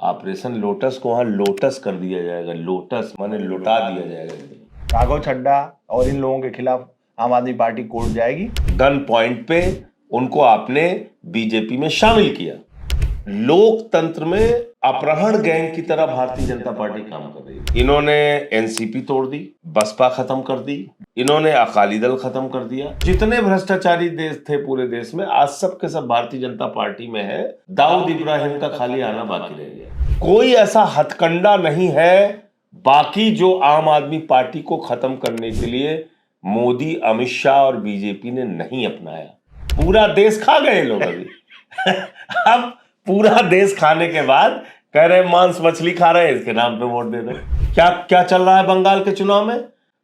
Operation lotus को वहां lotus कर दिया जाएगा। लोटस माने लुटा दिया जाएगा। राघव चड्ढा और इन लोगों के खिलाफ आम आदमी पार्टी कोर्ट जाएगी। गन पॉइंट पे उनको आपने बीजेपी में शामिल किया। लोकतंत्र में अपहरण गैंग की तरह भारतीय जनता पार्टी काम कर रही है। इन्होंने एनसीपी तोड़ दी, बसपा खत्म कर दी, इन्होंने अकाली दल खत्म कर दिया। जितने भ्रष्टाचारी देश थे पूरे देश में, आज सब के सब भारतीय जनता पार्टी में है। दाऊद इब्राहिम का खाली आना बाकी रह गया। कोई ऐसा हथकंडा नहीं है बाकी जो आम आदमी पार्टी को खत्म करने के लिए मोदी, अमित शाह और बीजेपी ने नहीं अपनाया। पूरा देश खा गए लोग अभी अब पूरा देश खाने के बाद कह रहे मांस मछली खा रहे हैं, इसके नाम पे वोट दे दो। क्या क्या चल रहा है बंगाल के चुनाव में?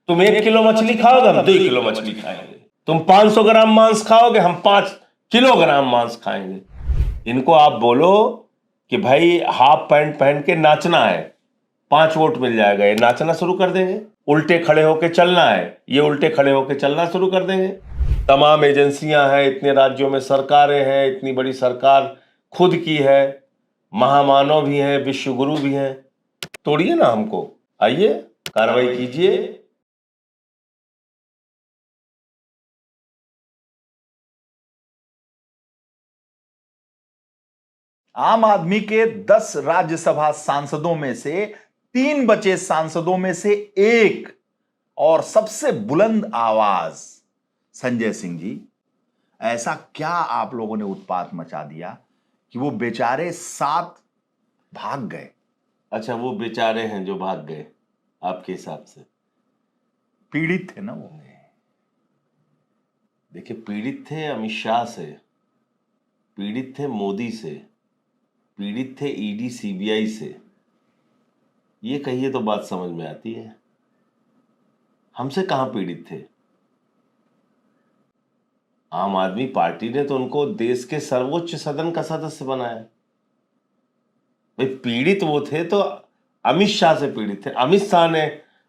तुम 1 किलो मछली खाओगे, हम 2 किलो मछली खाएंगे। तुम 500 ग्राम मांस खाओगे, हम 5 किलोग्राम मांस खाएंगे। इनको आप बोलो कि भाई हाफ पैंट पहन के नाचना है, 5 वोट मिल जाएगा, ये नाचना शुरू कर देंगे। उल्टे खड़े होके चलना है, ये उल्टे खड़े होके चलना शुरू कर देंगे। तमाम एजेंसियां हैं, इतने राज्यों में सरकारें हैं, इतनी बड़ी सरकार खुद की है, महामानव भी हैं, विश्व गुरु भी हैं। तोड़िए ना हमको, आइए कार्रवाई कीजिए। आम आदमी के 10 राज्यसभा सांसदों में से 3 बचे सांसदों में से एक और सबसे बुलंद आवाज संजय सिंह जी। ऐसा क्या आप लोगों ने उत्पात मचा दिया कि वो बेचारे 7 भाग गए? अच्छा, वो बेचारे हैं जो भाग गए आपके हिसाब से? पीड़ित थे ना वो। देखिए, पीड़ित थे अमित शाह से, पीड़ित थे मोदी से, पीड़ित थे ईडी सीबीआई से। ये कहिए तो बात समझ में आती है। हमसे कहां पीड़ित थे? आम आदमी पार्टी ने तो उनको देश के सर्वोच्च सदन का सदस्य बनाया। भाई पीड़ित वो थे तो अमित शाह से पीड़ित थे। अमित शाह ने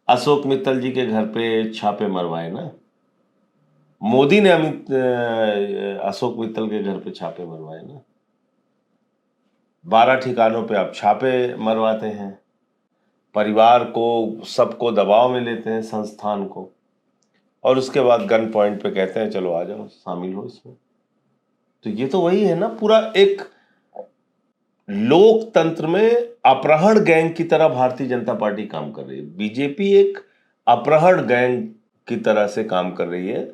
अशोक मित्तल जी के घर पे छापे मरवाए ना। मोदी ने अशोक मित्तल के घर पे छापे मरवाए ना। 12 ठिकानों पे आप छापे मरवाते हैं, परिवार को सबको दबाव में लेते हैं, संस्थान को, और उसके बाद गन पॉइंट पे कहते हैं चलो आ जाओ शामिल हो इसमें। तो ये तो वही है ना, पूरा एक लोकतंत्र में अपहरण गैंग की तरह भारतीय जनता पार्टी काम कर रही है। बीजेपी एक अपहरण गैंग की तरह से काम कर रही है।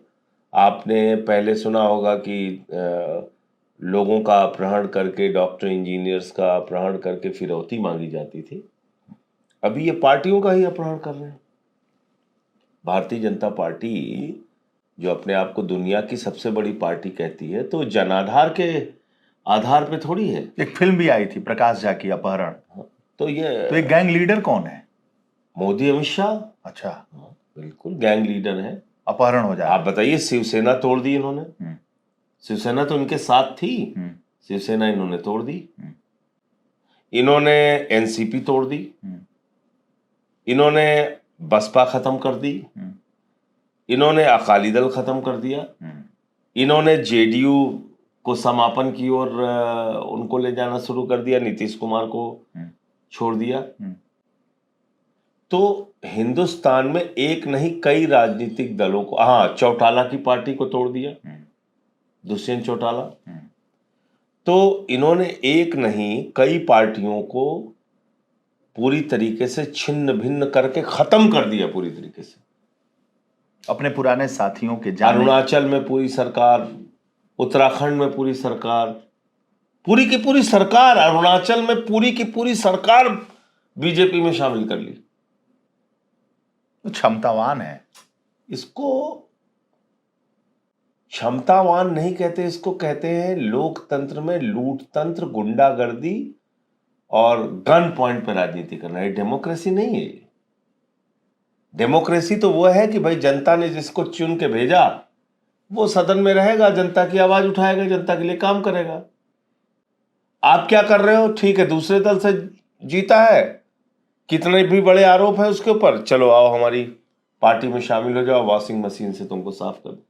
आपने पहले सुना होगा कि लोगों का अपहरण करके, डॉक्टर इंजीनियर्स का अपहरण करके फिरौती मांगी जाती थी। अभी ये पार्टियों का ही अपहरण कर रहे हैं। भारतीय जनता पार्टी जो अपने आप को दुनिया की सबसे बड़ी पार्टी कहती है, तो जनाधार के आधार पे थोड़ी है। एक फिल्म भी आई थी प्रकाश झा की, अपहरण। तो ये एक गैंग लीडर कौन है? मोदी, अमित शाह। अच्छा, बिल्कुल गैंग लीडर है। अपहरण हो जाए। आप बताइए, शिवसेना तोड़ दी इन्होंने। शिवसेना तो इनके साथ थी, शिवसेना इन्होंने तोड़ दी। इन्होंने एनसीपी तोड़ दी, इन्होंने बसपा खत्म कर दी, इन्होंने अकाली दल खत्म कर दिया, इन्होंने जेडीयू को समापन की ओर उनको ले जाना शुरू कर दिया, नीतीश कुमार को छोड़ दिया। तो हिंदुस्तान में एक नहीं कई राजनीतिक दलों को, हाँ, चौटाला की पार्टी को तोड़ दिया, दुष्यंत चौटाला। तो इन्होंने एक नहीं कई पार्टियों को पूरी तरीके से छिन्न भिन्न करके खत्म कर दिया पूरी तरीके से। अपने पुराने साथियों के अरुणाचल में पूरी सरकार, उत्तराखंड में पूरी सरकार, पूरी की पूरी सरकार, अरुणाचल में पूरी की पूरी सरकार बीजेपी में शामिल कर ली। क्षमतावान है। इसको क्षमतावान नहीं कहते, इसको कहते हैं लोकतंत्र में लूटतंत्र, गुंडागर्दी और गन पॉइंट पर राजनीति करना। ये डेमोक्रेसी नहीं है। डेमोक्रेसी तो वो है कि भाई जनता ने जिसको चुन के भेजा वो सदन में रहेगा, जनता की आवाज उठाएगा, जनता के लिए काम करेगा। आप क्या कर रहे हो? ठीक है, दूसरे दल से जीता है, कितने भी बड़े आरोप है उसके ऊपर, चलो आओ हमारी पार्टी में शामिल हो जाओ, वॉशिंग मशीन से तुमको साफ कर दो।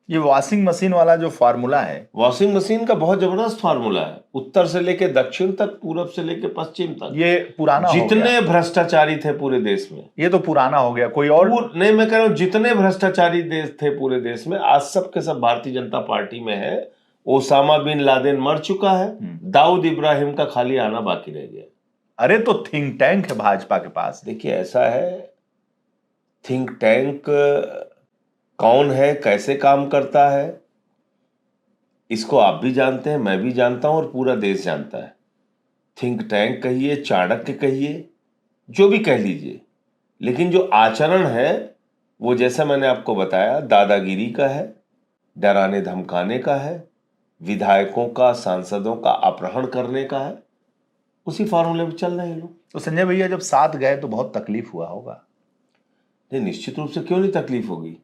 ये वॉशिंग मशीन वाला जो फार्मूला है, वॉशिंग मशीन का बहुत जबरदस्त फार्मूला है, उत्तर से लेके दक्षिण तक, पूरब से लेके पश्चिम तक। ये पुराना हो गया। जितने भ्रष्टाचारी थे पूरे देश में, ये तो पुराना हो गया, कोई और नहीं, मैं कह रहा हूं जितने भ्रष्टाचारी देश थे पूरे देश में, आज सब के सब भारतीय जनता पार्टी में है। ओसामा बिन लादेन मर चुका है, दाऊद इब्राहिम का खाली आना बाकी रह गया। अरे तो थिंक टैंक है भाजपा के पास। देखिए ऐसा है, थिंक टैंक कौन है, कैसे काम करता है, इसको आप भी जानते हैं, मैं भी जानता हूं और पूरा देश जानता है। थिंक टैंक कहिए, चाणक्य कहिए, जो भी कह लीजिए, लेकिन जो आचरण है वो जैसा मैंने आपको बताया दादागिरी का है, डराने धमकाने का है, विधायकों का, सांसदों का अपहरण करने का है। उसी फॉर्मूले में चल रहे हैं लोग। तो संजय भैया जब साथ गए तो बहुत तकलीफ हुआ होगा। नहीं, निश्चित रूप से क्यों नहीं तकलीफ होगी।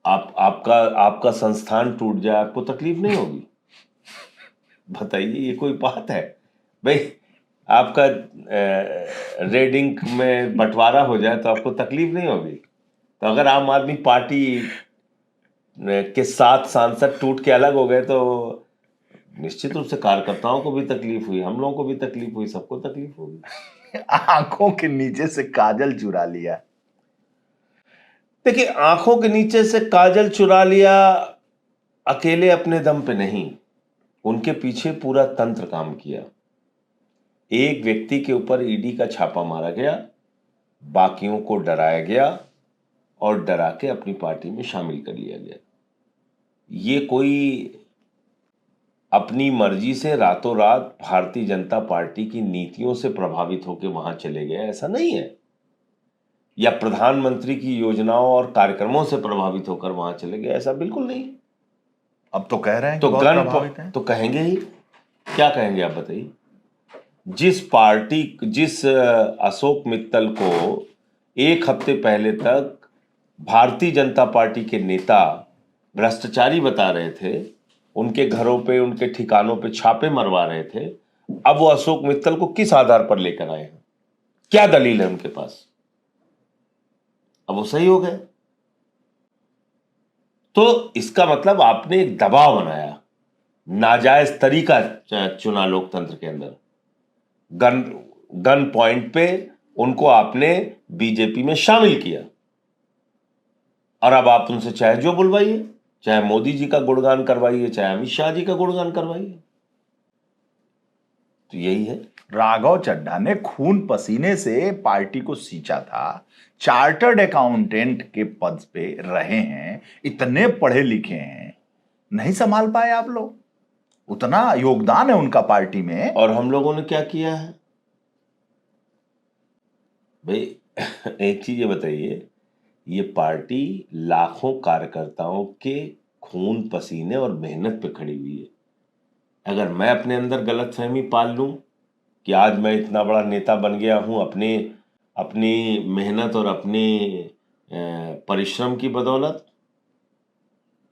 आपका संस्थान टूट जाए, आपको तकलीफ नहीं होगी? बताइए, ये कोई बात है भाई? आपका रेडिंग में बंटवारा हो जाए तो आपको तकलीफ नहीं होगी? तो अगर आम आदमी पार्टी के 7 सांसद टूट के अलग हो गए तो निश्चित रूप से कार्यकर्ताओं को भी तकलीफ हुई, हम लोगों को भी तकलीफ हुई, सबको तकलीफ होगी। आंखों के नीचे से काजल चुरा लिया। देखिए, आंखों के नीचे से काजल चुरा लिया अकेले अपने दम पे नहीं, उनके पीछे पूरा तंत्र काम किया। एक व्यक्ति के ऊपर ईडी का छापा मारा गया, बाकियों को डराया गया और डरा के अपनी पार्टी में शामिल कर लिया गया। ये कोई अपनी मर्जी से रातों रात भारतीय जनता पार्टी की नीतियों से प्रभावित होकर वहां चले गए, ऐसा नहीं है। या प्रधानमंत्री की योजनाओं और कार्यक्रमों से प्रभावित होकर वहां चले गए, ऐसा बिल्कुल नहीं। अब तो कह रहे हैं तो कि बहुत प्रभावित हैं। तो कहेंगे ही, क्या कहेंगे आप बताइए? जिस अशोक मित्तल को एक हफ्ते पहले तक भारतीय जनता पार्टी के नेता भ्रष्टाचारी बता रहे थे, उनके घरों पे, उनके ठिकानों पे छापे मरवा रहे थे, अब वो अशोक मित्तल को किस आधार पर लेकर आए हैं? क्या दलील है उनके पास? अब वो सही हो गए। तो इसका मतलब आपने एक दबाव बनाया, नाजायज तरीका चुना लोकतंत्र के अंदर। गन पॉइंट पे उनको आपने बीजेपी में शामिल किया और अब आप उनसे चाहे जो बुलवाइए, चाहे मोदी जी का गुणगान करवाइए, चाहे अमित शाह जी का गुणगान करवाइए। तो यही है। राघव चड्ढा ने खून पसीने से पार्टी को सींचा था, चार्टर्ड अकाउंटेंट के पद पे रहे हैं, इतने पढ़े लिखे हैं, नहीं संभाल पाए आप लोग? उतना योगदान है उनका पार्टी में। और हम लोगों ने क्या किया है भाई? एक चीज ये बताइए, ये पार्टी लाखों कार्यकर्ताओं के खून पसीने और मेहनत पे खड़ी हुई है। अगर मैं अपने अंदर गलतफहमी पाल लूं कि आज मैं इतना बड़ा नेता बन गया हूं अपनी मेहनत और अपने परिश्रम की बदौलत,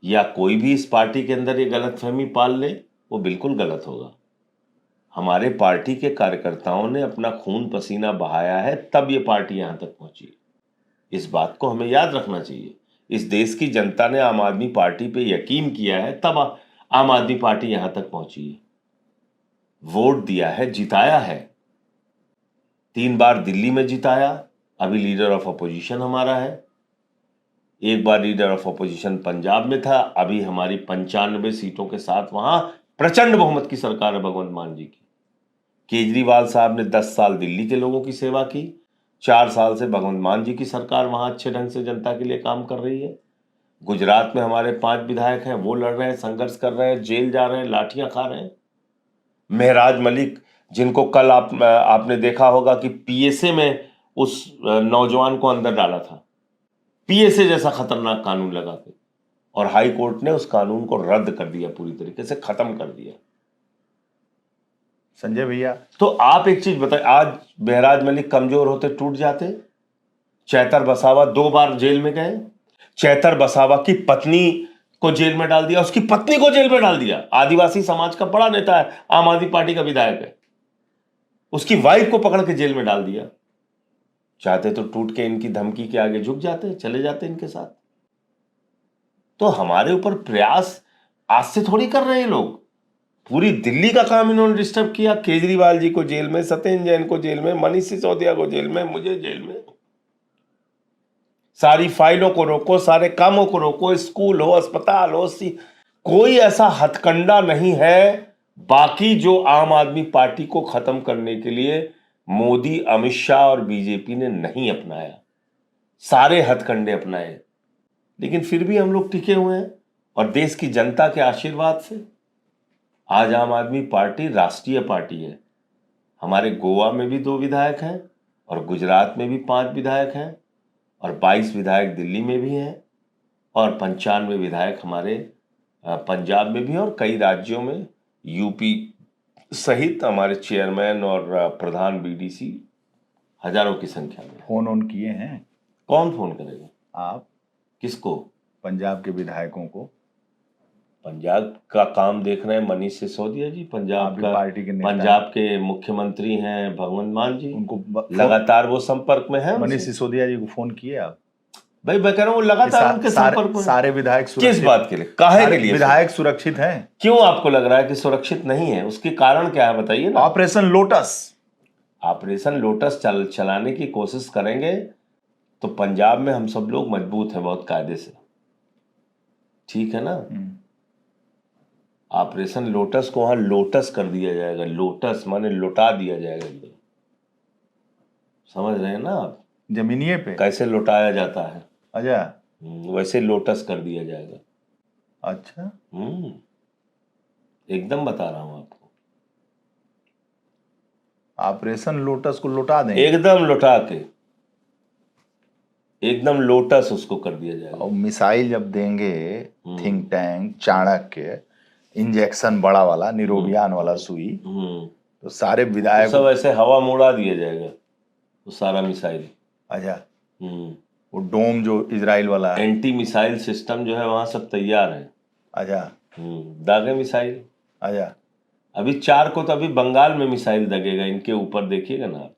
या कोई भी इस पार्टी के अंदर ये गलतफहमी पाल ले, वो बिल्कुल गलत होगा। हमारे पार्टी के कार्यकर्ताओं ने अपना खून पसीना बहाया है, तब ये पार्टी यहां तक पहुंची। इस बात को हमें याद रखना चाहिए। इस देश की जनता ने आम आदमी पार्टी पे यकीन किया है, तब आम आदमी पार्टी यहां तक पहुंची है। वोट दिया है, जिताया है, 3 बार दिल्ली में जिताया, अभी लीडर ऑफ अपोजिशन हमारा है। एक बार लीडर ऑफ अपोजिशन पंजाब में था, अभी हमारी 95 सीटों के साथ वहां प्रचंड बहुमत की सरकार है भगवंत मान जी की। केजरीवाल साहब ने 10 साल दिल्ली के लोगों की सेवा की, 4 साल से भगवंत मान जी की सरकार वहां अच्छे ढंग से जनता के लिए काम कर रही है। गुजरात में हमारे 5 विधायक हैं, वो लड़ रहे हैं, संघर्ष कर रहे हैं, जेल जा रहे हैं, लाठियां खा रहे हैं। मेहराज मलिक, जिनको कल आपने देखा होगा कि पीएसए में उस नौजवान को अंदर डाला था, पीएसए जैसा खतरनाक कानून लगा के, और हाई कोर्ट ने उस कानून को रद्द कर दिया, पूरी तरीके से खत्म कर दिया। संजय भैया, तो आप एक चीज बताएं, आज मेहराज मलिक कमजोर होते, टूट जाते। चैतर बसावा 2 बार जेल में गए, चैतर बसावा की पत्नी को जेल में डाल दिया, उसकी पत्नी को जेल में डाल दिया। आदिवासी समाज का बड़ा नेता है, आम आदमी पार्टी का विधायक है, उसकी वाइफ को पकड़ के जेल में डाल दिया। चाहते तो टूट के इनकी धमकी के आगे झुक जाते, चले जाते इनके साथ। तो हमारे ऊपर प्रयास आज से थोड़ी कर रहे हैं लोग। पूरी दिल्ली का काम इन्होंने डिस्टर्ब किया। केजरीवाल जी को जेल में, सत्येंद्र जैन को जेल में, मनीष सिसोदिया को जेल में, मुझे जेल में। सारी फाइलों को रोको, सारे कामों को रोको, स्कूल हो, अस्पताल हो, कोई ऐसा हथकंडा नहीं है बाकी जो आम आदमी पार्टी को खत्म करने के लिए मोदी, अमित शाह और बीजेपी ने नहीं अपनाया। सारे हथकंडे अपनाए, लेकिन फिर भी हम लोग टिके हुए हैं। और देश की जनता के आशीर्वाद से आज आम आदमी पार्टी राष्ट्रीय पार्टी है। हमारे गोवा में भी 2 विधायक हैं और गुजरात में भी 5 विधायक हैं और 22 विधायक दिल्ली में भी हैं और 95 विधायक हमारे पंजाब में भी हैं और कई राज्यों में, यूपी सहित हमारे चेयरमैन और प्रधान बीडीसी हजारों की संख्या में। फोन ऑन किए हैं? कौन फोन करेगा? आप? किसको? पंजाब के विधायकों को? पंजाब का काम देख रहे हैं मनीष सिसोदिया जी, पंजाब का पार्टी के नेता पंजाब के मुख्यमंत्री हैं भगवंत मान जी, उनको लगातार वो संपर्क में है। मनीष सिसोदिया जी को फोन किए आप? भाई मैं कह रहा हूँ लगातार उनके संपर्क में। सारे विधायक किस बात के लिए, काहे के लिए? विधायक सुरक्षित हैं? क्यों आपको लग रहा है कि सुरक्षित नहीं है? उसके कारण क्या है बताइए ना। ऑपरेशन लोटस, ऑपरेशन लोटस चलाने की कोशिश करेंगे तो पंजाब में हम सब लोग मजबूत हैं बहुत कायदे से, ठीक है ना। ऑपरेशन लोटस को वहां लोटस कर दिया जाएगा। लोटस माने लौटा दिया जाएगा एकदम, समझ रहे हैं ना आप? जमीनिए पे कैसे लौटाया जाता है, अच्छा वैसे लोटस कर दिया जाएगा। अच्छा, एकदम बता रहा हूं आपको। ऑपरेशन लोटस को लौटा दें, एकदम लौटा के, एकदम लोटस उसको कर दिया जाएगा। और मिसाइल जब देंगे, थिंक टैंक, चाणक्य, इंजेक्शन बड़ा वाला, निरोबियान वाला सुई, तो सारे विधायक सब ऐसे हवा में उड़ा दिया जाएगा वो सारा मिसाइल। अच्छा, वो डोम जो इजराइल वाला है, एंटी मिसाइल सिस्टम जो है वहां सब तैयार है। अच्छा, दागे मिसाइल। अच्छा, अभी 4 को तो अभी बंगाल में मिसाइल दगेगा इनके ऊपर, देखिएगा ना आप।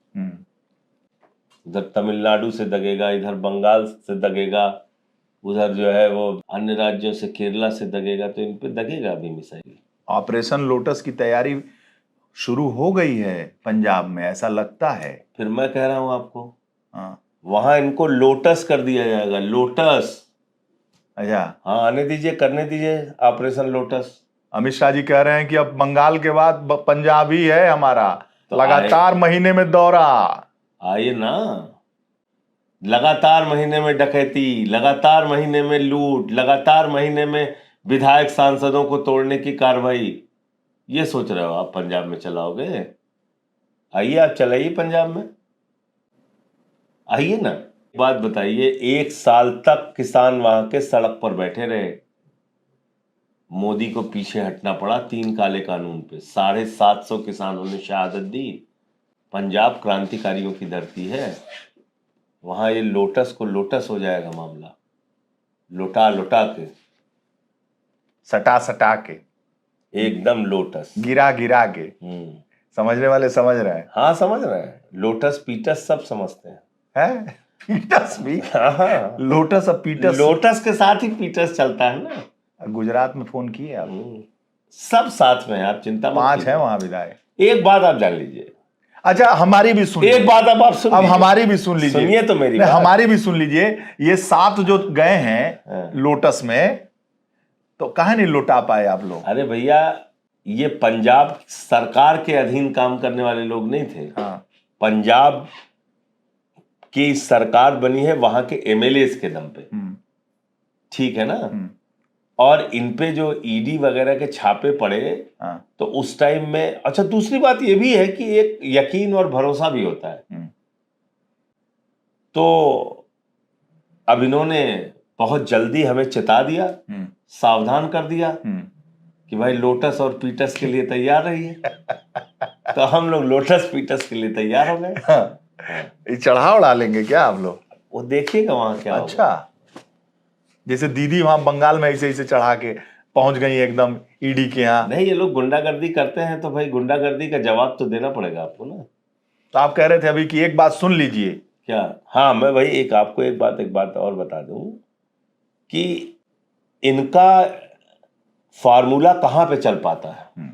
उधर तमिलनाडु से दगेगा, इधर बंगाल से दगेगा, उधर जो है वो अन्य राज्यों से, केरला से दगेगा, तो इन पे दगेगा अभी मिसाइल। ऑपरेशन लोटस की तैयारी शुरू हो गई है पंजाब में, ऐसा लगता है। फिर मैं कह रहा हूं आपको, वहां इनको लोटस कर दिया जाएगा, लोटस। अच्छा, हाँ, आने दीजिए, करने दीजिए ऑपरेशन लोटस। अमित शाह जी कह रहे हैं कि अब बंगाल के बाद पंजाब ही है हमारा, तो लगातार महीने में दौरा। आइए ना, लगातार महीने में डकैती, लगातार महीने में लूट, लगातार महीने में विधायक सांसदों को तोड़ने की कार्रवाई। ये सोच रहे हो आप पंजाब में चलाओगे? आइए, आप चलाइए पंजाब में, आइए ना। बात बताइए, 1 साल तक किसान वहां के सड़क पर बैठे रहे, मोदी को पीछे हटना पड़ा 3 काले कानून पे। 750 किसानों ने शहादत दी। पंजाब क्रांतिकारियों की धरती है, वहां ये लोटस को लोटस हो जाएगा मामला, लौटा लौटा के, सटा सटा के, एकदम लोटस, गिरा गिरा के। समझने वाले समझ रहे हैं? हाँ, समझ रहे हैं। लोटस पीटस सब समझते हैं। पीटस भी? हाँ, लोटस और पीटस, लोटस के साथ ही पीटस चलता है ना। गुजरात में फोन किए आप? सब साथ में है, आप चिंता मत कीजिए। 5 है वहां विधायक। एक बात आप जान लीजिए। अच्छा, हमारी भी सुन, एक बात अब आप सुन, अब हमारी भी सुन लीजिए। सुनिए तो मेरी बात, हमारी भी सुन लीजिए। ये 7 जो गए हैं लोटस में, तो कहां नहीं लौटा पाए आप लोग? अरे भैया, ये पंजाब सरकार के अधीन काम करने वाले लोग नहीं थे। पंजाब की सरकार बनी है वहां के एमएलए के दम पे, ठीक है ना। और इन पे जो ईडी वगैरह के छापे पड़े, तो उस टाइम में, अच्छा, दूसरी बात ये भी है कि एक यकीन और भरोसा भी होता है। तो अब इन्होंने बहुत जल्दी हमें चेता दिया, सावधान कर दिया कि भाई लोटस और पीटस के लिए तैयार रहिए। तो हम लोग लोटस पीटस के लिए तैयार हो गए। चढ़ाव डालेंगे क्या आप लोग? वो देखिएगा वहां क्या। अच्छा, जैसे दीदी वहां बंगाल में ऐसे ऐसे चढ़ा के पहुंच गई एकदम ईडी के यहाँ। नहीं, ये लोग गुंडागर्दी करते हैं तो भाई गुंडागर्दी का जवाब तो देना पड़ेगा आपको ना। तो आप कह रहे थे अभी कि एक बात सुन लीजिए। क्या? हाँ, मैं भाई एक बात और बता दूं कि इनका फार्मूला कहां पे चल पाता है,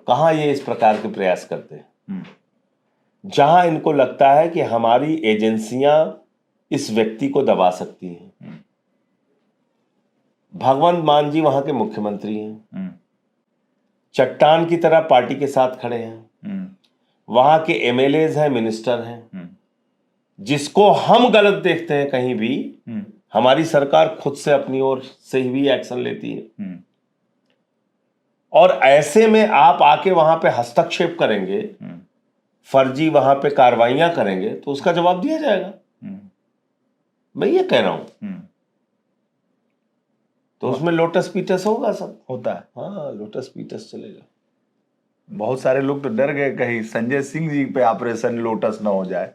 कहां ये इस प्रकार के प्रयास करते हैं, जहां इनको लगता है कि हमारी एजेंसियां इस व्यक्ति को दबा सकती हैं। भगवंत मान जी वहां के मुख्यमंत्री हैं, चट्टान की तरह पार्टी के साथ खड़े हैं, वहां के एमएलएज हैं, मिनिस्टर हैं। जिसको हम गलत देखते हैं कहीं भी, हमारी सरकार खुद से अपनी ओर से ही एक्शन लेती है। और ऐसे में आप आके वहां पे हस्तक्षेप करेंगे, फर्जी वहां पे कार्रवाइयां करेंगे, तो उसका जवाब दिया जाएगा। मैं ये कह रहा हूं। तो उसमें लोटस पीटस होगा, सब होता है। हाँ, लोटस पीटस चलेगा। बहुत सारे लोग तो डर गए कहीं संजय सिंह जी पे ऑपरेशन लोटस ना हो जाए।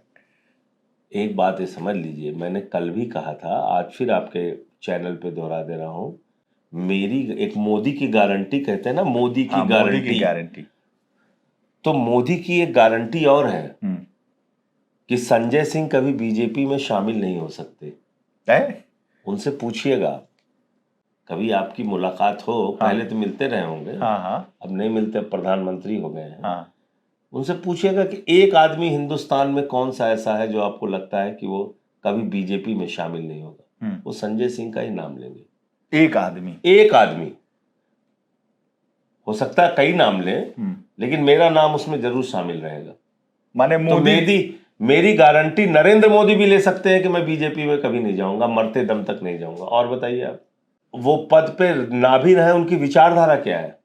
एक बात ये समझ लीजिए, मैंने कल भी कहा था, आज फिर आपके चैनल पे दोहरा दे रहा हूं, मेरी एक मोदी की गारंटी कहते हैं ना, मोदी की गारंटी। तो मोदी की एक गारंटी और है कि संजय सिंह कभी बीजेपी में शामिल नहीं हो सकते। उनसे पूछिएगा, कभी आपकी मुलाकात हो, पहले तो मिलते रहे होंगे, अब नहीं मिलते, प्रधानमंत्री हो गए हैं। उनसे पूछिएगा कि एक आदमी हिंदुस्तान में कौन सा ऐसा है जो आपको लगता है कि वो कभी बीजेपी में शामिल नहीं होगा। वो संजय सिंह का ही नाम लेंगे। एक आदमी हो सकता है कई नाम ले, लेकिन मेरा नाम उसमें जरूर शामिल रहेगा। माने मोदी, तो मेरी गारंटी नरेंद्र मोदी भी ले सकते हैं कि मैं बीजेपी में कभी नहीं जाऊंगा, मरते दम तक नहीं जाऊंगा। और बताइए आप, वो पद पे ना भी रहे, उनकी विचारधारा क्या है?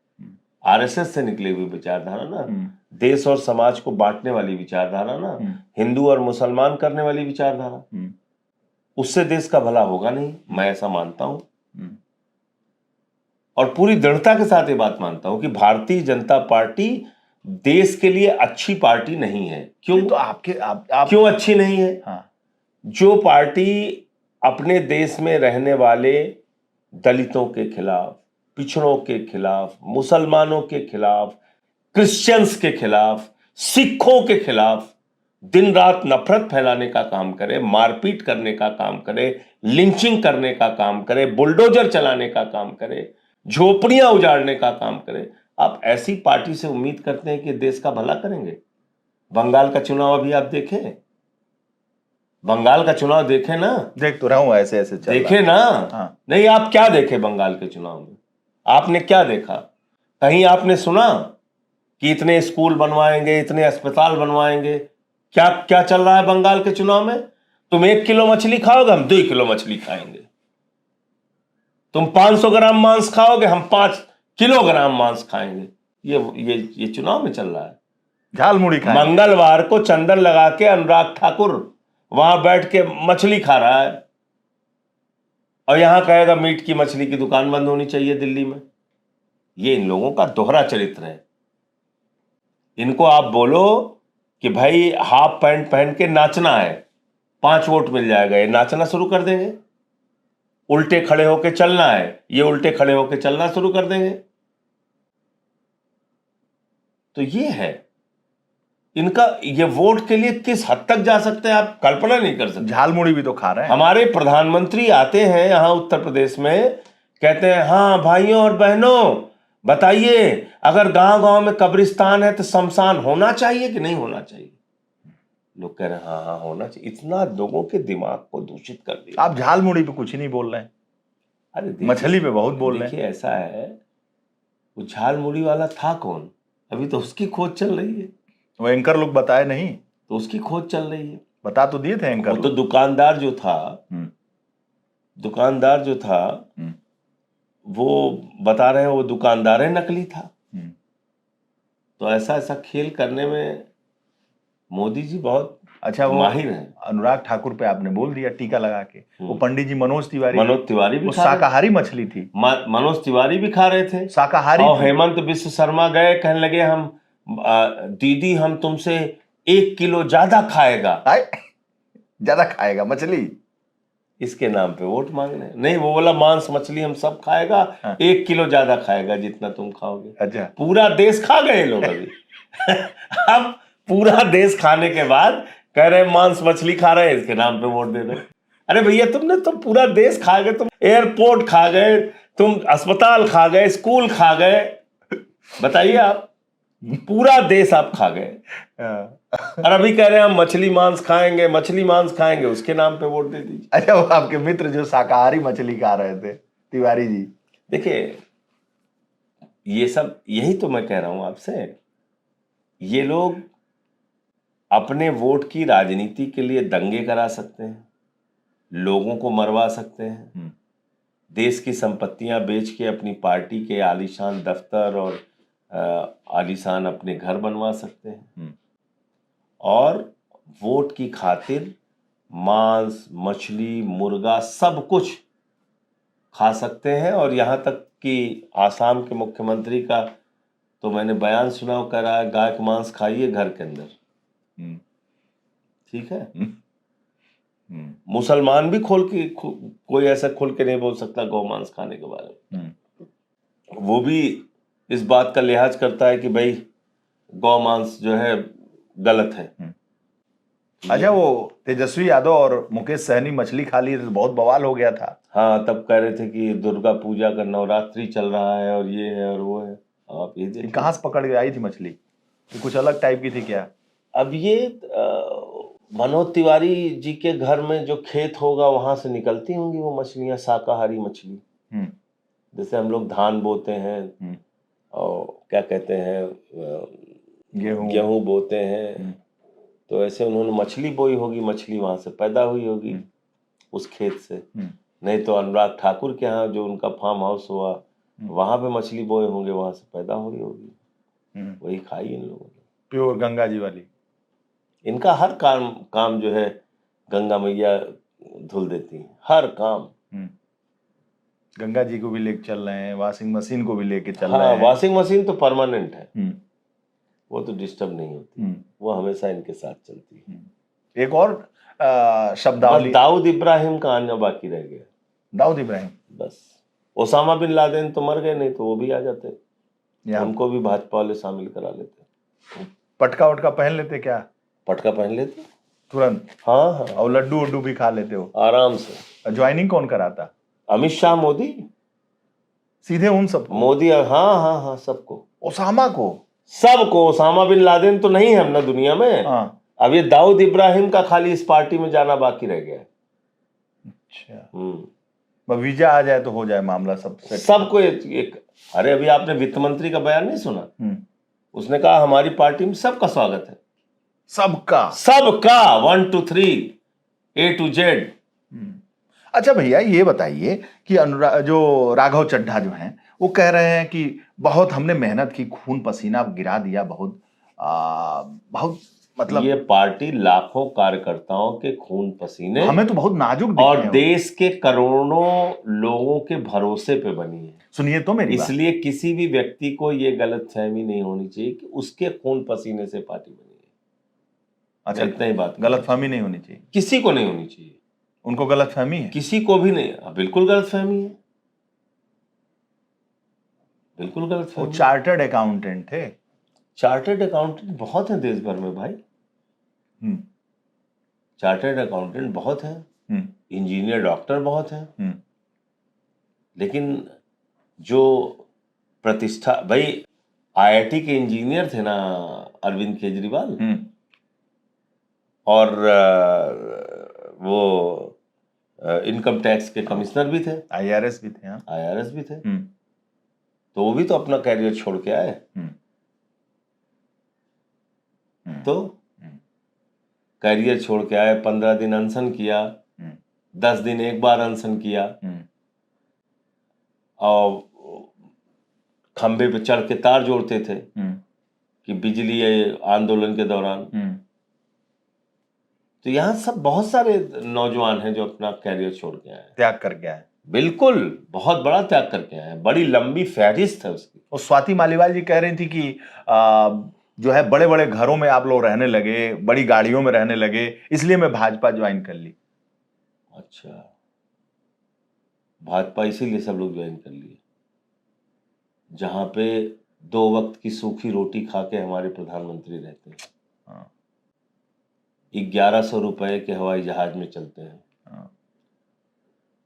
आरएसएस से निकली हुई विचारधारा ना, देश और समाज को बांटने वाली विचारधारा ना, हिंदू और मुसलमान करने वाली विचारधारा। उससे देश का भला होगा नहीं, मैं ऐसा मानता हूं। और पूरी दृढ़ता के साथ ये बात मानता हूं कि भारतीय जनता पार्टी देश के लिए अच्छी पार्टी नहीं है। क्यों? तो आप क्यों अच्छी नहीं है? जो पार्टी अपने देश में रहने वाले दलितों के खिलाफ, पिछड़ों के खिलाफ, मुसलमानों के खिलाफ, क्रिश्चियंस के खिलाफ, सिखों के खिलाफ दिन रात नफरत फैलाने का काम करे, मारपीट करने का काम करे, लिंचिंग करने का काम करे, बुलडोजर चलाने का काम करे, झोपड़ियां उजाड़ने का काम करे, आप ऐसी पार्टी से उम्मीद करते हैं कि देश का भला करेंगे? बंगाल का चुनाव अभी आप देखें, बंगाल का चुनाव देखे ना। देख तो रहा हूं, ऐसे ऐसे चल देखे ना। नहीं, आप क्या देखे बंगाल के चुनाव में? आपने क्या देखा? कहीं आपने सुना कि इतने स्कूल बनवाएंगे, इतने अस्पताल बनवाएंगे? क्या क्या चल रहा है बंगाल के चुनाव में? तुम 1 किलो मछली खाओगे, हम 2 किलो मछली खाएंगे। तुम 500 ग्राम मांस खाओगे, हम 5 किलोग्राम मांस खाएंगे। ये चुनाव में चल रहा है। झालमुड़ी खाएंगे। मंगलवार को चंदन लगा के अनुराग ठाकुर वहां बैठ के मछली खा रहा है, और यहां कहेगा मीट की मछली की दुकान बंद होनी चाहिए दिल्ली में। ये इन लोगों का दोहरा चरित्र है। इनको आप बोलो कि भाई हाफ पैंट पहन के नाचना है, 5 वोट मिल जाएगा, ये नाचना शुरू कर देंगे। उल्टे खड़े होके चलना है, ये उल्टे खड़े होके चलना शुरू कर देंगे। तो ये है इनका, ये वोट के लिए किस हद तक जा सकते हैं आप कल्पना नहीं कर सकते। झालमुड़ी भी तो खा रहे हैं। हमारे प्रधानमंत्री आते हैं यहां उत्तर प्रदेश में, कहते हैं हाँ भाइयों और बहनों बताइए, अगर गांव गांव में कब्रिस्तान है तो शमशान होना चाहिए कि नहीं होना चाहिए? लोग कह रहे हैं हाँ होना चाहिए। इतना लोगों के दिमाग को दूषित कर दिया। आप झालमुड़ी पे कुछ नहीं बोल रहे हैं, अरे मछली पे बहुत बोल रहे हैं। देखिए ऐसा है, वो झालमुड़ी वाला था कौन? अभी तो उसकी खोज चल रही है। वो एंकर लोग बताए नहीं, तो उसकी खोज चल रही है। बता तो दिए थे एंकर। वो तो दुकानदार जो था वो बता रहे हैं वो दुकानदार है, नकली था। तो ऐसा ऐसा खेल करने में मोदी जी बहुत अच्छा वो माहिर हैं। अनुराग ठाकुर पे आपने बोल दिया टीका लगा के, वो पंडित जी मनोज तिवारी भी वो शाकाहारी मछली थी। मनोज तिवारी भी खा रहे थे शाकाहारी। और हेमंत बिश्व शर्मा गए, कहने लगे हम दीदी हम तुमसे 1 किलो ज्यादा खाएगा। ज्यादा खाएगा मछली, इसके नाम पे वोट मांगने। नहीं, वो बोला मांस मछली हम सब खाएगा, 1 किलो ज्यादा खाएगा जितना तुम खाओगे। अच्छा, पूरा देश खा गए लोग अभी। अब पूरा देश खाने के बाद कह रहे मांस मछली खा रहे हैं, इसके नाम पे वोट दे दो। अरे भैया तुमने तो पूरा देश खा गए, तुम एयरपोर्ट खा गए, तुम अस्पताल खा गए, स्कूल खा गए, बताइए आप, पूरा देश आप खा गए। और अभी कह रहे हैं हम मछली मांस खाएंगे, मछली मांस खाएंगे, उसके नाम पे वोट दे दीजिए। अच्छा, वो आपके मित्र जो शाकाहारी मछली खा रहे थे, तिवारी जी। देखिए ये सब, यही तो मैं कह रहा हूं आपसे, ये लोग अपने वोट की राजनीति के लिए दंगे करा सकते हैं, लोगों को मरवा सकते हैं, देश की संपत्तियां बेच के अपनी पार्टी के आलीशान दफ्तर और आलीशान अपने घर बनवा सकते हैं, और वोट की खातिर मांस, मछली, मुर्गा सब कुछ खा सकते हैं। और यहाँ तक कि आसाम के मुख्यमंत्री का तो मैंने बयान सुना, वो कह रहा है गाय का मांस खाइए घर के अंदर। ठीक है, मुसलमान भी कोई ऐसा खोल के नहीं बोल सकता गौ मांस खाने के बारे में। वो भी इस बात का लिहाज करता है कि भाई गौ मांस जो है गलत है। अच्छा, वो तेजस्वी यादव और मुकेश सहनी मछली खा ली तो बहुत बवाल हो गया था। हाँ, तब कह रहे थे कि दुर्गा पूजा का नवरात्रि चल रहा है और ये है और वो है। आप ये देखिए कहाँ से पकड़ के आई थी मछली, कि कुछ अलग टाइप की थी क्या? अब ये मनोज तिवारी जी के घर में जो खेत होगा वहां से निकलती होंगी वो मछलियां, शाकाहारी मछली। जैसे हम लोग धान बोते हैं और क्या कहते हैं, गेहूं बोते हैं, तो ऐसे उन्होंने मछली बोई होगी, मछली वहां से पैदा हुई होगी उस खेत से। नहीं तो अनुराग ठाकुर के यहाँ जो उनका फार्म हाउस हुआ वहां पे मछली बोए होंगे, वहां से पैदा हुई होगी, वही खाई इन लोगों ने। प्योर गंगा जी वाली। इनका हर काम जो है गंगा मैया धुल देती है, हर काम। गंगा जी को भी लेके चल रहे हैं, वॉशिंग मशीन को भी लेके चल रहे हाँ, हैं। वॉशिंग मशीन तो परमानेंट है, वो तो डिस्टर्ब नहीं होती, वो हमेशा इनके साथ चलती है। एक और शब्दावली, दाऊद इब्राहिम का आना बाकी रह गया। दाऊद इब्राहिम, बस ओसामा बिन लादेन तो मर गए, नहीं तो वो भी आ जाते, उनको भी भाजपा वाले शामिल करा लेते। पटका वटका पहन लेते क्या? पटका पहन लेते तुरंत। हाँ हाँ, और लड्डू उड्डू भी खा लेते हो आराम से। ज्वाइनिंग कौन कराता? अमित शाह, मोदी, सीधे उन सबको? मोदी, हाँ हाँ हाँ, सबको, ओसामा को, सबको। ओसामा बिन लादेन तो नहीं है अब ना दुनिया में। अब ये दाऊद इब्राहिम का खाली इस पार्टी में जाना बाकी रह गया। अच्छा, वीजा आ जाए तो हो जाए मामला सब सबको एक। अरे अभी आपने वित्त मंत्री का बयान नहीं सुना? उसने कहा हमारी पार्टी में सबका स्वागत है, सबका, 1 2 3 A to Z। अच्छा भैया, ये बताइए कि जो राघव चड्ढा जो हैं वो कह रहे हैं कि बहुत हमने मेहनत की, खून पसीना गिरा दिया, बहुत बहुत, मतलब ये पार्टी लाखों कार्यकर्ताओं के खून पसीने, हमें तो बहुत नाजुक और देश के करोड़ों लोगों के भरोसे पे बनी है। सुनिए तो मेरी बात, इसलिए किसी भी व्यक्ति को ये गलतफहमी नहीं होनी चाहिए कि उसके खून पसीने से पार्टी बनी है। अच्छा, इतना ही बात, गलतफहमी नहीं होनी चाहिए, किसी को नहीं होनी चाहिए। उनको गलतफहमी है? किसी को भी नहीं, बिल्कुल गलतफहमी है, बिल्कुल गलतफहमी। वो चार्टर्ड अकाउंटेंट थे। चार्टर्ड अकाउंटेंट बहुत हैं देश भर में भाई, चार्टर्ड अकाउंटेंट बहुत हैं, इंजीनियर डॉक्टर बहुत हैं, लेकिन जो प्रतिष्ठा, भाई आईआईटी के इंजीनियर थे ना अरविंद केजरीवाल, और वो इनकम टैक्स के कमिश्नर भी थे, आईआरएस भी थे। आईआरएस भी थे, तो वो भी तो अपना कैरियर छोड़ के आए। तो कैरियर छोड़ के आए, 15 दिन अनशन किया, 10 दिन एक बार अनशन किया, और खंबे पे चढ़ के तार जोड़ते थे कि बिजली आंदोलन के दौरान। तो यहाँ सब बहुत सारे नौजवान हैं जो अपना कैरियर छोड़ के आए, त्याग करके आए, बिल्कुल बहुत बड़ा त्याग करके आए, बड़ी लंबी फहरिस्त है उसकी। और स्वाति मालीवाल जी कह रही थी कि जो है बड़े बड़े घरों में आप लोग रहने लगे, बड़ी गाड़ियों में रहने लगे, इसलिए मैं भाजपा ज्वाइन कर ली। अच्छा, भाजपा इसीलिए सब लोग ज्वाइन कर लिए जहां पे 2 वक्त की सूखी रोटी खा के हमारे प्रधानमंत्री रहते हैं, 1100 रुपए के हवाई जहाज में चलते हैं,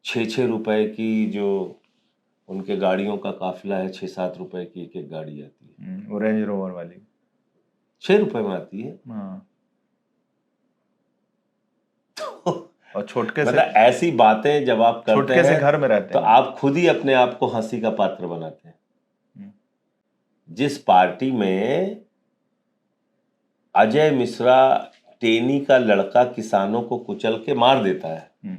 6-6 रुपए की जो उनके गाड़ियों का काफिला है, 6-7 रुपए की एक एक गाड़ी आती है, वो रेंज रोवर वाली। 6 रुपए में आती है। हाँ। और छोटके से, मतलब ऐसी बातें जब आप करते छोटके से हैं घर में रहते तो हैं। आप खुद ही अपने आप को हंसी का पात्र बनाते हैं। जिस पार्टी में अजय मिश्रा टेनी का लड़का किसानों को कुचल के मार देता है,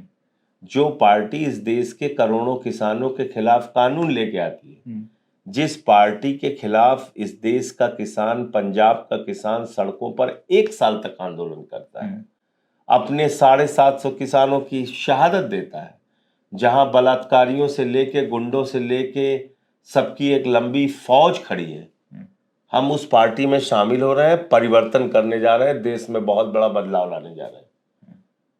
जो पार्टी इस देश के करोड़ों किसानों के खिलाफ कानून लेके आती है, जिस पार्टी के खिलाफ इस देश का किसान, पंजाब का किसान सड़कों पर 1 साल तक आंदोलन करता है, अपने 750 किसानों की शहादत देता है, जहां बलात्कारियों से लेके गुंडों से लेके सबकी एक लंबी फौज खड़ी है, हम उस पार्टी में शामिल हो रहे हैं, परिवर्तन करने जा रहे हैं, देश में बहुत बड़ा बदलाव लाने जा रहे हैं।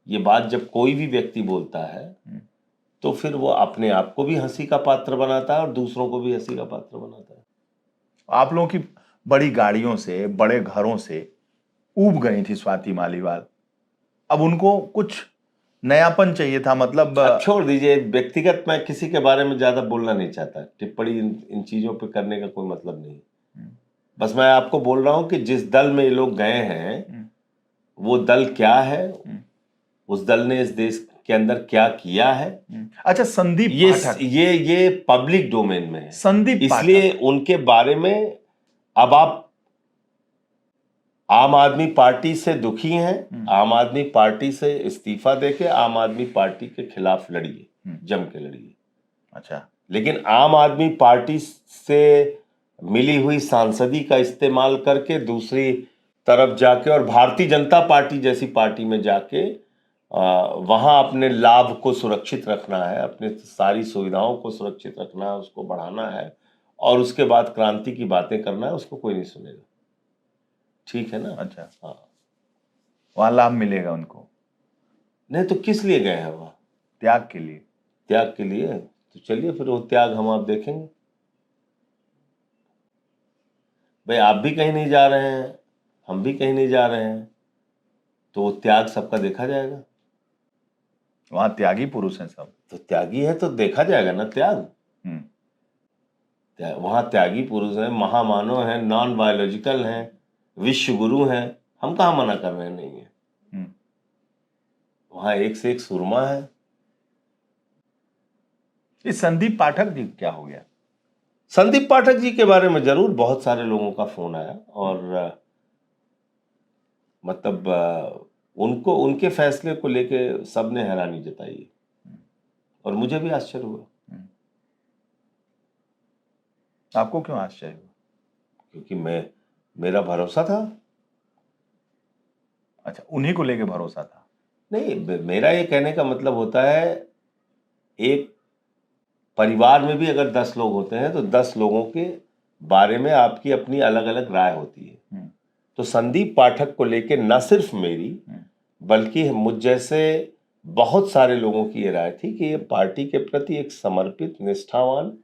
ये बात जब कोई भी व्यक्ति बोलता है तो फिर वो अपने आप को भी हंसी का पात्र बनाता है और दूसरों को भी हंसी का पात्र बनाता है। आप लोगों की बड़ी गाड़ियों से, बड़े घरों से ऊब गई थी स्वाति मालीवाल। अब उनको कुछ नयापन चाहिए था, मतलब अब छोड़ दीजिए, व्यक्तिगत मैं किसी के बारे में ज्यादा बोलना नहीं चाहता, टिप्पणी इन चीजों पे करने का कोई मतलब नहीं। बस मैं आपको बोल रहा हूं कि जिस दल में ये लोग गए हैं वो दल क्या है, उस दल ने इस देश के अंदर क्या किया है। अच्छा, संदीप पाठक, ये पब्लिक डोमेन में है, संदीप इसलिए उनके बारे में अब आप आम आदमी पार्टी से दुखी हैं, आम आदमी पार्टी से इस्तीफा देके आम आदमी पार्टी के खिलाफ लड़िए, जम के लड़िए। अच्छा, लेकिन आम आदमी पार्टी से मिली हुई सांसदी का इस्तेमाल करके दूसरी तरफ जाके और भारतीय जनता पार्टी जैसी पार्टी में जाके वहां अपने लाभ को सुरक्षित रखना है, अपने सारी सुविधाओं को सुरक्षित रखना है, उसको बढ़ाना है और उसके बाद क्रांति की बातें करना है, उसको कोई नहीं सुनेगा। ठीक है ना? अच्छा, हाँ, वहां लाभ मिलेगा उनको। नहीं तो किस लिए गए हैं वहां? त्याग के लिए। त्याग के लिए? तो चलिए फिर वो त्याग हम आप देखेंगे। भाई आप भी कहीं नहीं जा रहे हैं, हम भी कहीं नहीं जा रहे हैं, तो वो त्याग सबका देखा जाएगा। वहां त्यागी पुरुष हैं सब। तो त्यागी है तो देखा जाएगा ना त्याग। वहां त्यागी पुरुष हैं, महामानव हैं, नॉन बायोलॉजिकल हैं, विश्व गुरु हैं, हम कहाँ मना कर रहे हैं नहीं है। वहां एक से एक सुरमा है। इस संदीप पाठक जी क्या हो गया? संदीप पाठक जी के बारे में जरूर बहुत सारे लोगों का फोन आया और मतलब उनको, उनके फैसले को लेके सबने हैरानी जताई और मुझे भी आश्चर्य हुआ। आपको क्यों आश्चर्य हुआ? क्योंकि मेरा भरोसा था। अच्छा, उन्हीं को लेके भरोसा था? नहीं, मेरा ये कहने का मतलब होता है, एक परिवार में भी अगर 10 लोग होते हैं तो 10 लोगों के बारे में आपकी अपनी अलग अलग राय होती है। तो संदीप पाठक को लेके न सिर्फ मेरी बल्कि मुझ जैसे बहुत सारे लोगों की ये राय थी कि ये पार्टी के प्रति एक समर्पित, निष्ठावान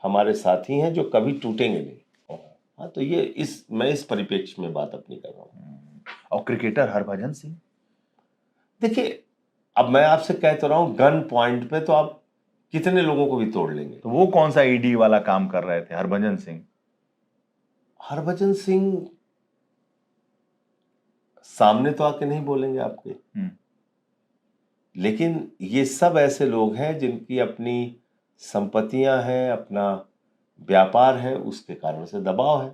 हमारे साथी हैं जो कभी टूटेंगे नहीं। हाँ, तो ये मैं इस परिप्रेक्ष्य में बात अपनी कर रहा हूँ। और क्रिकेटर हरभजन सिंह, देखिए अब मैं आपसे कह तो रहा हूँ, गन पॉइंट पे तो आप कितने लोगों को भी तोड़ लेंगे। तो वो कौन सा ईडी वाला काम कर रहे थे हरभजन सिंह? हरभजन सिंह सामने तो आके नहीं बोलेंगे आपके, लेकिन ये सब ऐसे लोग हैं जिनकी अपनी संपत्तियां हैं, अपना व्यापार है, उसके कारण से दबाव है।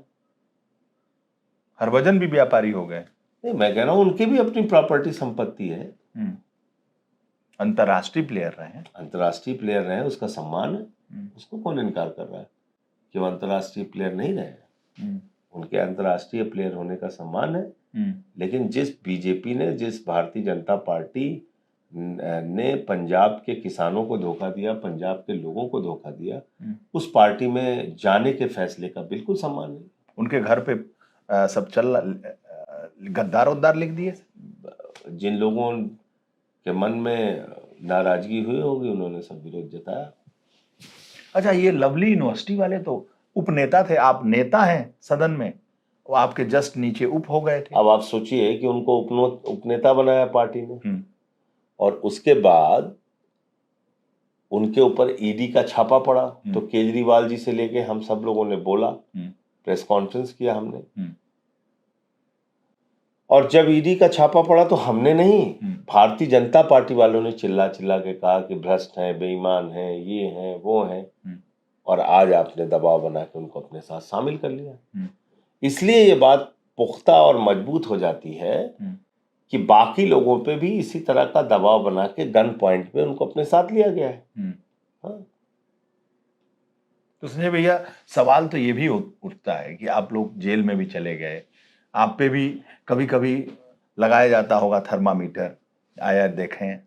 हरभजन भी व्यापारी हो गए? नहीं, मैं कह रहा हूं उनकी भी अपनी प्रॉपर्टी संपत्ति है। अंतरराष्ट्रीय प्लेयर रहे हैं। अंतरराष्ट्रीय प्लेयर रहे, उसका सम्मान है, उसको कौन इनकार कर रहा है कि वो अंतरराष्ट्रीय प्लेयर नहीं रहे। उनके अंतरराष्ट्रीय प्लेयर होने का सम्मान है। लेकिन जिस बीजेपी ने, जिस भारतीय जनता पार्टी ने पंजाब के किसानों को धोखा दिया, पंजाब के लोगों को धोखा दिया, उस पार्टी में जाने के फैसले का बिल्कुल सम्मान नहीं। उनके घर पे सब चल गद्दार उद्दार लिख दिए। जिन लोगों के मन में नाराजगी हुई होगी उन्होंने सब विरोध जताया। अच्छा, ये लवली यूनिवर्सिटी वाले तो उपनेता थे, आप नेता हैं सदन में, वो आपके जस्ट नीचे उप हो गए थे। अब आप सोचिए कि उनको उपनेता बनाया पार्टी ने और उसके बाद उनके ऊपर ईडी का छापा पड़ा तो केजरीवाल जी से लेके हम सब लोगों ने बोला, प्रेस कॉन्फ्रेंस किया हमने। और जब ईडी का छापा पड़ा तो हमने नहीं, भारतीय जनता पार्टी वालों ने चिल्ला चिल्ला के कहा कि भ्रष्ट हैं, बेईमान हैं, ये हैं, वो हैं, और आज आपने दबाव बना के उनको अपने साथ शामिल कर लिया। इसलिए ये बात पुख्ता और मजबूत हो जाती है कि बाकी लोगों पे भी इसी तरह का दबाव बना के गन पॉइंट पे उनको अपने साथ लिया गया है। हाँ। तो संजय भैया, सवाल तो ये भी उठता है कि आप लोग जेल में भी चले गए, आप पे भी कभी कभी लगाया जाता होगा थर्मामीटर, आया देखें,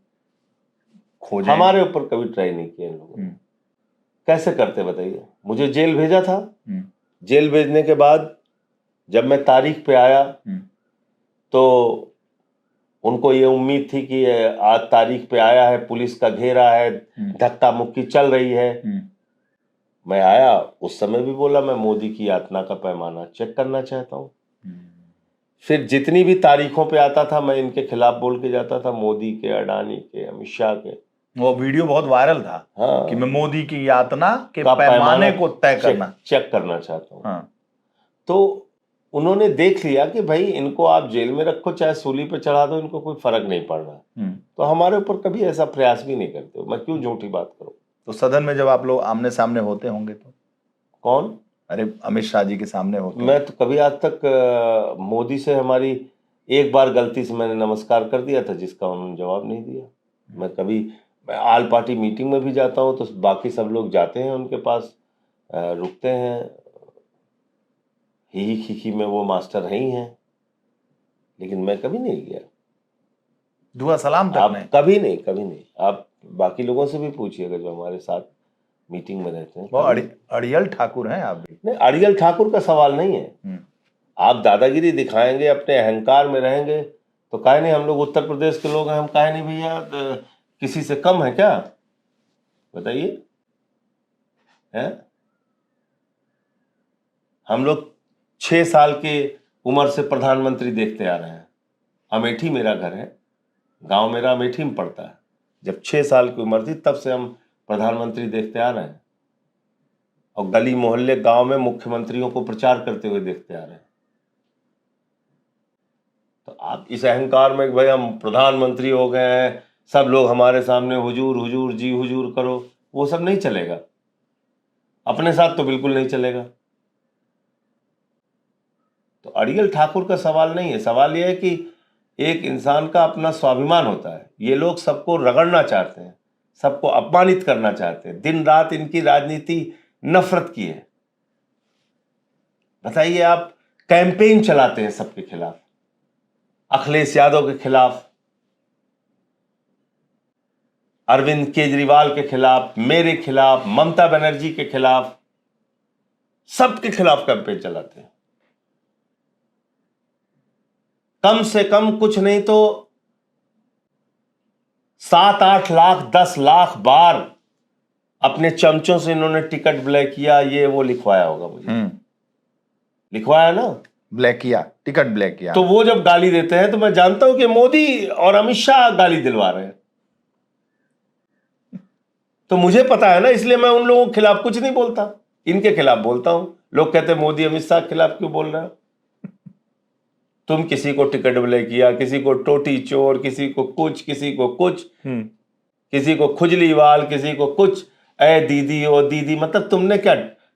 खोजें। हमारे ऊपर कभी ट्राई नहीं किया इन लोगों ने। कैसे करते बताइए? मुझे जेल भेजा था, जेल भेजने के बाद जब मैं तारीख पे आया तो उनको ये उम्मीद थी कि आज तारीख पे आया है, पुलिस का घेरा है, धक्का मुक्की चल रही है। मैं आया, उस समय भी बोला मैं मोदी की यातना का पैमाना चेक करना चाहता हूँ। फिर जितनी भी तारीखों पे आता था मैं इनके खिलाफ बोल के जाता था, मोदी के, अडानी के, अमित शाह के। वो वीडियो बहुत वायरल था। हाँ, कि मैं मोदी की यातना के पैमाने को तय करना चेक करना चाहता हूँ। हाँ। तो उन्होंने देख लिया कि भाई इनको आप जेल में रखो चाहे सूली पे चढ़ा दो, इनको कोई फर्क नहीं पड़ रहा। तो हमारे ऊपर कभी ऐसा प्रयास भी नहीं करते। मैं क्यों झूठी बात करूं? तो सदन में जब आप लोग आमने सामने होते होंगे तो? कौन? अरे अमित शाह जी के सामने होते? मैं तो कभी आज तक मोदी से हमारी एक बार गलती से मैंने नमस्कार कर दिया था जिसका उन्होंने जवाब नहीं दिया। मैं ऑल पार्टी मीटिंग में भी जाता हूं तो बाकी सब लोग जाते हैं उनके पास, रुकते हैं, ही खिखी में वो मास्टर ही हैं, लेकिन मैं कभी नहीं गया। दुआ सलाम तक आप नहीं? कभी नहीं। आप बाकी लोगों से भी पूछिएगा जो हमारे साथ मीटिंग में रहते हैं। वो अड़ियल ठाकुर हैं आप भी? नहीं, अड़ियल ठाकुर का सवाल नहीं है। आप दादागिरी दिखाएंगे, अपने अहंकार में रहेंगे तो काहे नहीं, हम लोग उत्तर प्रदेश के लोग हैं, हम काहे नहीं भैया किसी से कम है क्या? बताइए। हैं? हम लोग 6 साल के उम्र से प्रधानमंत्री देखते आ रहे हैं। अमेठी मेरा घर है, गांव मेरा अमेठी में पड़ता है। जब 6 साल की उम्र थी तब से हम प्रधानमंत्री देखते आ रहे हैं और गली मोहल्ले गांव में मुख्यमंत्रियों को प्रचार करते हुए देखते आ रहे हैं। तो आप इस अहंकार में कि भाई हम प्रधानमंत्री हो गए हैं, सब लोग हमारे सामने हुजूर हुजूर जी हुजूर करो, वो सब नहीं चलेगा। अपने साथ तो बिल्कुल नहीं चलेगा। तो अड़ियल ठाकुर का सवाल नहीं है। सवाल यह है कि एक इंसान का अपना स्वाभिमान होता है। ये लोग सबको रगड़ना चाहते हैं, सबको अपमानित करना चाहते हैं। दिन रात इनकी राजनीति नफरत की है। बताइए, आप कैंपेन चलाते हैं सबके खिलाफ, अखिलेश यादव के खिलाफ, अरविंद केजरीवाल के खिलाफ, मेरे खिलाफ, ममता बनर्जी के खिलाफ, सबके खिलाफ कैंपेन चलाते हैं। कम से कम कुछ नहीं तो 7-8 लाख 10 लाख बार अपने चमचों से इन्होंने टिकट ब्लैक किया, ये वो लिखवाया होगा मुझे। लिखवाया ना? ब्लैक किया, टिकट ब्लैक किया। तो वो जब गाली देते हैं तो मैं जानता हूं कि मोदी और अमित शाह गाली दिलवा रहे हैं। तो मुझे पता है ना, इसलिए मैं उन लोगों के खिलाफ कुछ नहीं बोलता, इनके खिलाफ बोलता हूं। लोग कहते हैं मोदी अमित शाह के खिलाफ क्यों बोल रहे हो? तुम किसी को टिकट ब्लैक किया, किसी को टोटी चोर, किसी को कुछ, किसी को कुछ, किसी को खुजली वाल, किसी को कुछ, ए दीदी ओ दीदी। मतलब तुमने क्या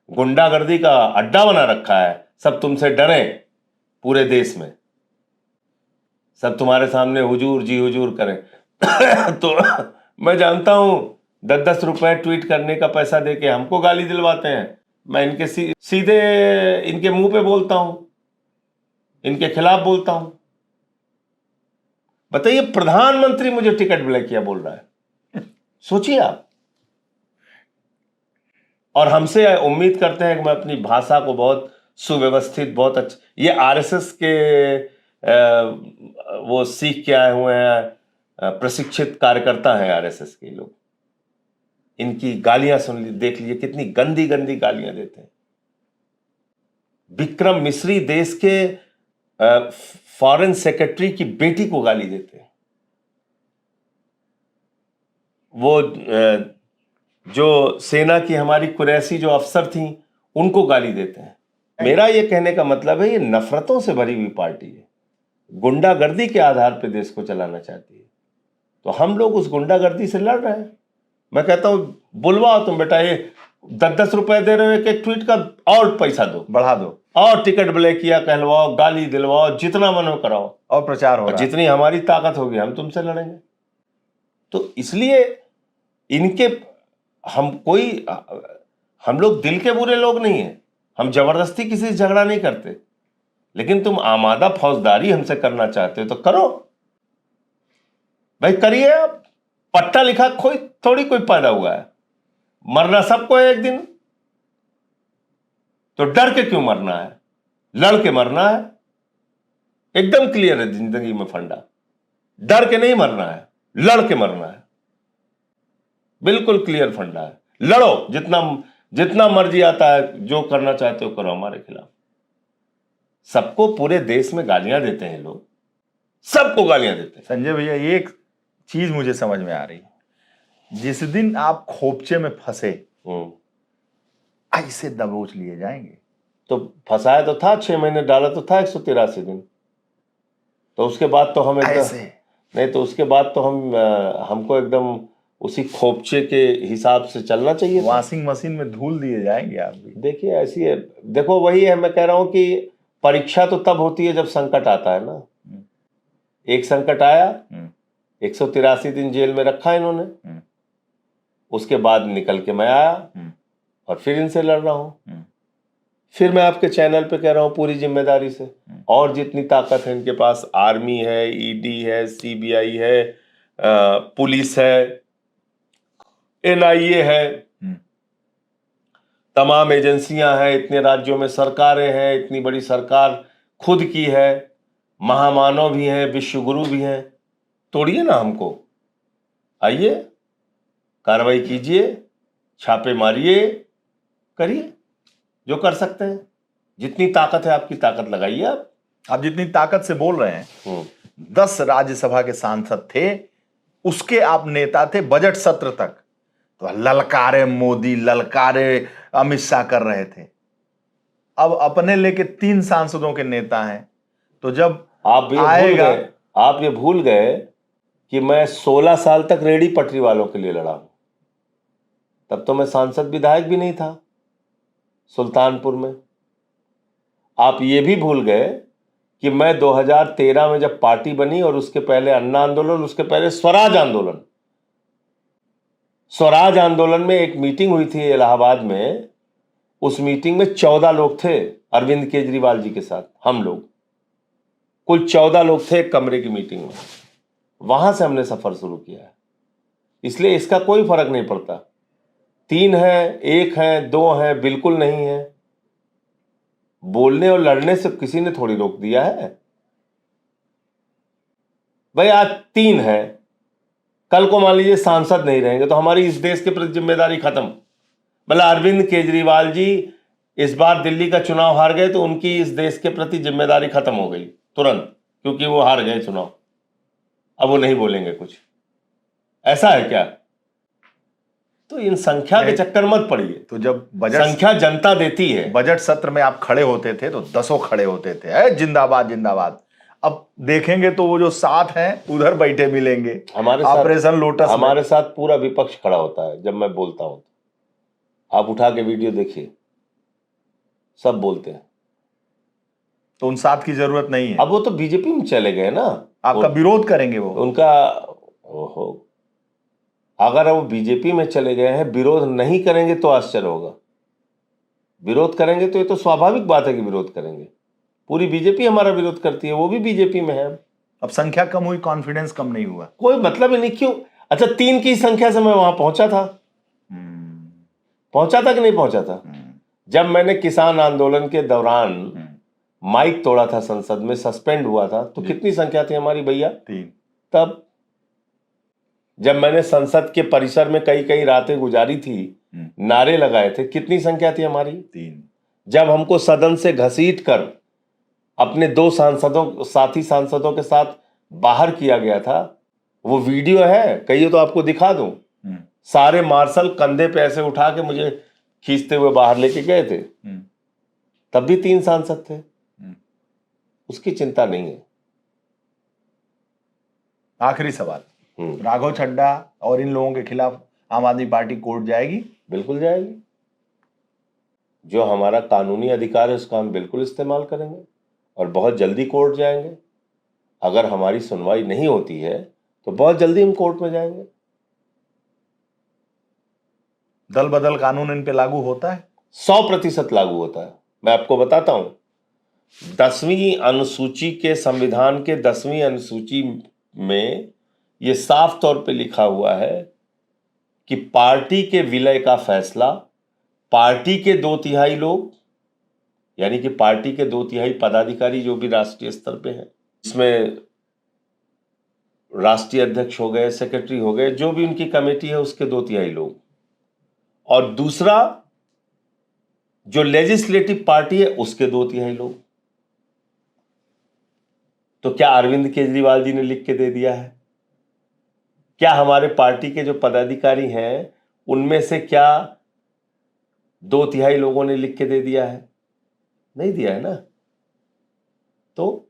गुंडागर्दी का अड्डा बना रखा है? सब तुमसे डरे पूरे देश में, सब तुम्हारे सामने हुजूर जी हुजूर करें। तो मैं जानता हूं 10-10 रुपए ट्वीट करने का पैसा देके हमको गाली दिलवाते हैं। मैं इनके सीधे इनके मुंह पे बोलता हूं, इनके खिलाफ बोलता हूं। बताइए, प्रधानमंत्री मुझे टिकट ब्लैक किया बोल रहा है, सोचिए आप। और हमसे उम्मीद करते हैं कि मैं अपनी भाषा को बहुत सुव्यवस्थित, बहुत अच्छा, ये आरएसएस के वो सीख के आए हुए हैं, प्रशिक्षित कार्यकर्ता हैं आरएसएस के लोग। इनकी गालियां सुन देख लीजिए, कितनी गंदी गंदी गालियां देते हैं। विक्रम मिश्री देश के फॉरेन सेक्रेटरी की बेटी को गाली देते हैं। वो जो सेना की हमारी कुरैशी जो अफसर थी उनको गाली देते हैं। मेरा ये कहने का मतलब है, ये नफरतों से भरी हुई पार्टी है, गुंडागर्दी के आधार पर देश को चलाना चाहती है। तो हम लोग उस गुंडागर्दी से लड़ रहे हैं। मैं कहता हूं बुलवाओ तुम बेटा, ये 10-10 रुपए दे रहे हो एक ट्वीट का, और पैसा दो, बढ़ा दो, और टिकट ब्लैक किया कहलवाओ, गाली दिलवाओ, जितना मन हो कराओ, और प्रचार हो रहा है। जितनी हमारी ताकत होगी हम तुमसे लड़ेंगे। तो इसलिए इनके हम लोग दिल के बुरे लोग नहीं हैं, हम जबरदस्ती किसी से झगड़ा नहीं करते, लेकिन तुम आमादा फौजदारी हमसे करना चाहते हो तो करो भाई, करिए। आप पट्टा लिखा थोड़ी कोई पैदा हुआ है, मरना सबको है एक दिन, तो डर के क्यों मरना है? लड़ के मरना है। एकदम क्लियर है जिंदगी में फंडा, डर के नहीं मरना है, लड़ के मरना है। बिल्कुल क्लियर फंडा है। लड़ो, जितना मर्जी आता है, जो करना चाहते हो करो हमारे खिलाफ। सबको पूरे देश में गालियां देते हैं लोग, सबको गालियां देते हैं। संजय भैया, एक चीज मुझे समझ में आ रही है, जिस दिन आप खोपचे में फंसे ऐसे दबोच लिए जाएंगे। तो फंसाया तो था, 6 महीने डाला तो था 183 दिन, तो उसके बाद तो हम एकदम ऐसे नहीं, तो उसके बाद तो हमको एकदम उसी खोपचे के हिसाब से चलना चाहिए। वॉशिंग मशीन में धूल दिए जाएंगे आप भी। देखिए ऐसी है, देखो वही है, मैं कह रहा हूं कि परीक्षा तो तब होती है जब संकट आता है ना। एक संकट आया, 183 दिन जेल में रखा इन्होंने, उसके बाद निकल के मैं आया और फिर इनसे लड़ रहा हूं। फिर मैं आपके चैनल पे कह रहा हूं पूरी जिम्मेदारी से, और जितनी ताकत है इनके पास, आर्मी है, ईडी है, सीबीआई है, पुलिस है, एनआईए है, तमाम एजेंसियां हैं, इतने राज्यों में सरकारें हैं, इतनी बड़ी सरकार खुद की है, महामानव भी हैं, विश्वगुरु भी हैं। तोड़िए ना हमको, आइए कार्रवाई कीजिए, छापे मारिए, करिए जो कर सकते हैं। जितनी ताकत है आपकी ताकत लगाइए। आप जितनी ताकत से बोल रहे हैं, 10 राज्यसभा के सांसद थे, उसके आप नेता थे बजट सत्र तक, तो ललकारे मोदी, ललकारे अमित शाह कर रहे थे। अब अपने लेके 3 सांसदों के नेता हैं, तो जब आप ये भूल गए कि मैं 16 साल तक रेहड़ी पटरी वालों के लिए लड़ा हूं। तब तो मैं सांसद विधायक भी नहीं था सुल्तानपुर में। आप ये भी भूल गए कि मैं 2013 में जब पार्टी बनी, और उसके पहले अन्ना आंदोलन, उसके पहले स्वराज आंदोलन में एक मीटिंग हुई थी इलाहाबाद में। उस मीटिंग में 14 लोग थे अरविंद केजरीवाल जी के साथ, हम लोग कुल 14 लोग थे एक कमरे की मीटिंग में। वहां से हमने सफर शुरू किया है। इसलिए इसका कोई फर्क नहीं पड़ता, 3 है, 1 है, 2 है, बिल्कुल नहीं है। बोलने और लड़ने से किसी ने थोड़ी रोक दिया है भाई। आज 3 है, कल को मान लीजिए सांसद नहीं रहेंगे तो हमारी इस देश के प्रति जिम्मेदारी खत्म। मतलब अरविंद केजरीवाल जी इस बार दिल्ली का चुनाव हार गए तो उनकी इस देश के प्रति जिम्मेदारी खत्म हो गई तुरंत, क्योंकि वो हार गए चुनाव। अब वो नहीं बोलेंगे कुछ। ऐसा है क्या? तो इन संख्या के चक्कर मत पड़िए। तो जब बजट संख्या जनता देती है, बजट सत्र में आप खड़े होते थे तो 10 खड़े होते थे, जिंदाबाद जिंदाबाद। अब देखेंगे तो वो जो 7 हैं उधर बैठे मिलेंगे हमारे ऑपरेशन लोटस। हमारे साथ पूरा विपक्ष खड़ा होता है जब मैं बोलता हूं। आप उठा के वीडियो देखिए, सब बोलते हैं। तो उन 7 की जरूरत नहीं है। अब वो तो बीजेपी में चले गए ना, आपका विरोध करेंगे वो। उनका अगर वो बीजेपी में चले गए हैं, विरोध नहीं करेंगे तो आश्चर्य होगा। विरोध करेंगे तो ये तो स्वाभाविक बात है कि विरोध करेंगे। पूरी बीजेपी हमारा विरोध करती है, वो भी बीजेपी में है। अब संख्या कम हुई, कॉन्फिडेंस कम नहीं हुआ, कोई मतलब ही नहीं। क्यों? अच्छा, 3 की संख्या से मैं वहां पहुंचा था। पहुंचा था कि नहीं पहुंचा था? जब मैंने किसान आंदोलन के दौरान माइक तोड़ा था संसद में, सस्पेंड हुआ था, तो कितनी संख्या थी हमारी भैया? 3। तब जब मैंने संसद के परिसर में कई रातें गुजारी थी, नारे लगाए थे, कितनी संख्या थी हमारी? 3। जब हमको सदन से घसीट कर अपने 2 साथी सांसदों के साथ बाहर किया गया था, वो वीडियो है, कहिए तो आपको दिखा दूं। सारे मार्शल कंधे पे ऐसे उठा के मुझे खींचते हुए बाहर लेके गए थे, तब भी 3 सांसद थे। उसकी चिंता नहीं है। आखिरी सवाल, राघव चड्ढा और इन लोगों के खिलाफ आम आदमी पार्टी कोर्ट जाएगी? बिल्कुल जाएगी। जो हमारा कानूनी अधिकार है उसका हम बिल्कुल इस्तेमाल करेंगे और बहुत जल्दी कोर्ट जाएंगे। अगर हमारी सुनवाई नहीं होती है तो बहुत जल्दी हम कोर्ट में जाएंगे। दल बदल कानून इन पे लागू होता है? 100% लागू होता है। मैं आपको बताता हूं, 10वीं अनुसूची के संविधान के 10वीं अनुसूची में यह साफ तौर पे लिखा हुआ है कि पार्टी के विलय का फैसला पार्टी के 2/3 लोग, यानी कि पार्टी के 2/3 पदाधिकारी जो भी राष्ट्रीय स्तर पे हैं, इसमें राष्ट्रीय अध्यक्ष हो गए, सेक्रेटरी हो गए, जो भी उनकी कमेटी है उसके 2/3 लोग, और दूसरा जो लेजिस्लेटिव पार्टी है उसके 2/3 लोग। तो क्या अरविंद केजरीवाल जी ने लिख के दे दिया है? क्या हमारे पार्टी के जो पदाधिकारी हैं उनमें से क्या 2/3 लोगों ने लिख के दे दिया है? नहीं दिया है ना। तो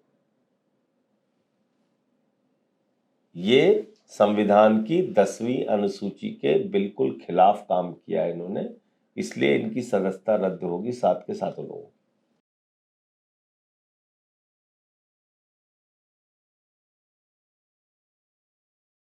ये संविधान की 10वीं अनुसूची के बिल्कुल खिलाफ काम किया इन्होंने, इसलिए इनकी सदस्यता रद्द होगी 7 के 7 लोगों।